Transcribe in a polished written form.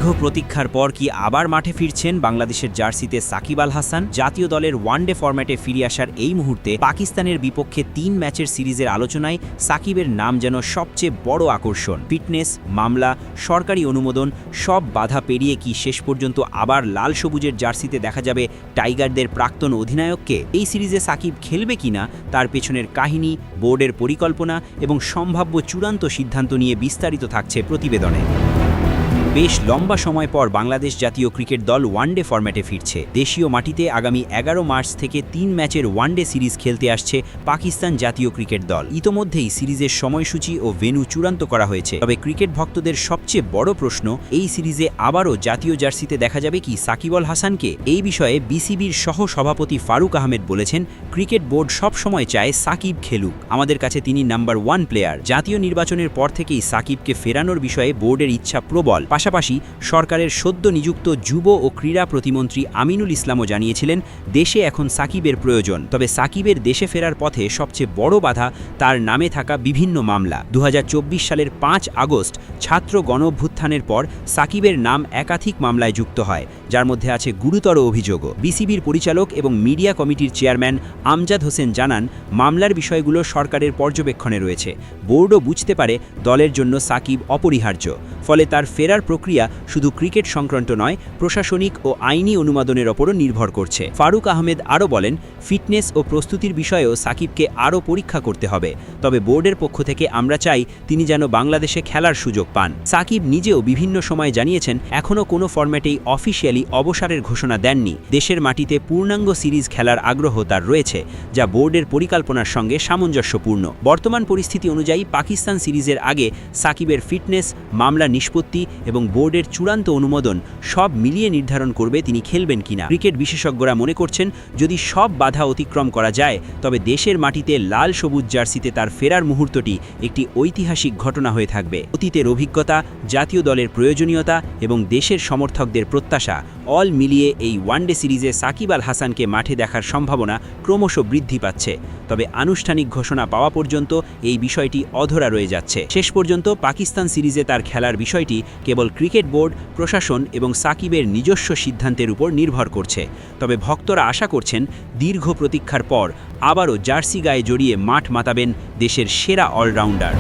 দীর্ঘ প্রতীক্ষার পর কি আবার মাঠে ফিরছেন বাংলাদেশের জার্সিতে সাকিব আল হাসান? জাতীয় দলের ওয়ানডে ফরম্যাটে ফিরে আসার এই মুহূর্তে পাকিস্তানের বিপক্ষে ৩ ম্যাচের সিরিজের আলোচনায় সাকিবের নাম যেন সবচেয়ে বড় আকর্ষণ। ফিটনেস, মামলা, সরকারি অনুমোদন সব বাধা পেরিয়ে কি শেষ পর্যন্ত আবার লাল সবুজের জার্সিতে দেখা যাবে টাইগারদের প্রাক্তন অধিনায়ককে? এই সিরিজে সাকিব খেলবে কিনা তার পেছনের কাহিনী, বোর্ডের পরিকল্পনা এবং সম্ভাব্য চূড়ান্ত সিদ্ধান্ত নিয়ে বিস্তারিত থাকছে প্রতিবেদনে। বেশ লম্বা সময় পর বাংলাদেশ জাতীয় ক্রিকেট দল ওয়ানডে ফরম্যাটে ফিরছে। দেশীয় মাটিতে আগামী ১১ মার্চ থেকে ৩ ম্যাচের ওয়ানডে সিরিজ খেলতে আসছে পাকিস্তান জাতীয় ক্রিকেট দল। ইতোমধ্যেই সিরিজের সময়সূচি ও ভেন্যু চূড়ান্ত করা হয়েছে। তবে ক্রিকেট ভক্তদের সবচেয়ে বড় প্রশ্ন, এই সিরিজে আবারও জাতীয় জার্সিতে দেখা যাবে কি সাকিব আল হাসানকে? এই বিষয়ে বিসিবির সহ সভাপতি ফারুক আহমেদ বলেছেন, ক্রিকেট বোর্ড সব সময় চায় সাকিব খেলুক। আমাদের কাছে তিনি নাম্বার 1 প্লেয়ার। জাতীয় নির্বাচনের পর থেকেই সাকিবকে ফেরানোর বিষয়ে বোর্ডের ইচ্ছা প্রবল। পাশাপাশি সরকারের সদ্য নিযুক্ত যুব ও ক্রীড়া প্রতিমন্ত্রী আমিনুল ইসলামও জানিয়েছিলেন, দেশে এখন সাকিবের প্রয়োজন। তবে সাকিবের দেশে ফেরার পথে সবচেয়ে বড় বাধা তার নামে থাকা বিভিন্ন মামলা। ২০২৪ সালের ৫ আগস্ট ছাত্র গণঅভ্যুত্থানের পর সাকিবের নাম একাধিক মামলায় যুক্ত হয়, যার মধ্যে আছে গুরুতর অভিযোগও। বিসিবির পরিচালক এবং মিডিয়া কমিটির চেয়ারম্যান আমজাদ হোসেন জানান, মামলার বিষয়গুলো সরকারের পর্যবেক্ষণে রয়েছে। বোর্ডও বুঝতে পারে দলের জন্য সাকিব অপরিহার্য। ফলে তার ফেরার প্রক্রিয়া শুধু ক্রিকেট সংক্রান্ত নয়, প্রশাসনিক ও আইনি অনুমোদনের ওপরও নির্ভর করছে। ফারুক আহমেদ আরও বলেন, ফিটনেস ও প্রস্তুতির বিষয়েও সাকিবকে আরও পরীক্ষা করতে হবে। তবে বোর্ডের পক্ষ থেকে আমরা চাই তিনি যেন বাংলাদেশে খেলার সুযোগ পান। সাকিব নিজেও বিভিন্ন সময় জানিয়েছেন, এখনও কোনো ফরম্যাটেই অফিসিয়ালি অবসরের ঘোষণা দেননি। দেশের মাটিতে পূর্ণাঙ্গ সিরিজ খেলার আগ্রহ তার রয়েছে, যা বোর্ডের পরিকল্পনার সঙ্গে সামঞ্জস্যপূর্ণ। বর্তমান পরিস্থিতি অনুযায়ী পাকিস্তান সিরিজের আগে সাকিবের ফিটনেস, মামলা নিষ্পত্তি এবং বোর্ডের চূড়ান্ত অনুমোদন সব মিলিয়ে নির্ধারণ করবে তিনি খেলবেন কিনা। ক্রিকেট বিশেষজ্ঞরা মনে করছেন, যদি সব বাধা অতিক্রম করা যায় তবে দেশের মাটিতে লাল সবুজ জার্সিতে তার ফেরার মুহূর্তটি একটি ঐতিহাসিক ঘটনা হয়ে থাকবে। অতীতের অভিজ্ঞতা, জাতীয় দলের প্রয়োজনীয়তা এবং দেশের সমর্থকদের প্রত্যাশা অল মিলিয়ে এই ওয়ানডে সিরিজে সাকিব আল হাসানকে মাঠে দেখার সম্ভাবনা ক্রমশ বৃদ্ধি পাচ্ছে। তবে আনুষ্ঠানিক ঘোষণা পাওয়া পর্যন্ত এই বিষয়টি অধরা রয়ে যাচ্ছে। শেষ পর্যন্ত পাকিস্তান সিরিজে তার খেলার বিষয়টি কেবল ক্রিকেট বোর্ড, প্রশাসন এবং সাকিবের নিজস্ব সিদ্ধান্তের উপর নির্ভর করছে। তবে ভক্তরা আশা করছেন, দীর্ঘ প্রতীক্ষার পর আবারও জার্সি গায়ে জড়িয়ে মাঠ মাতাবেন দেশের সেরা অলরাউন্ডার।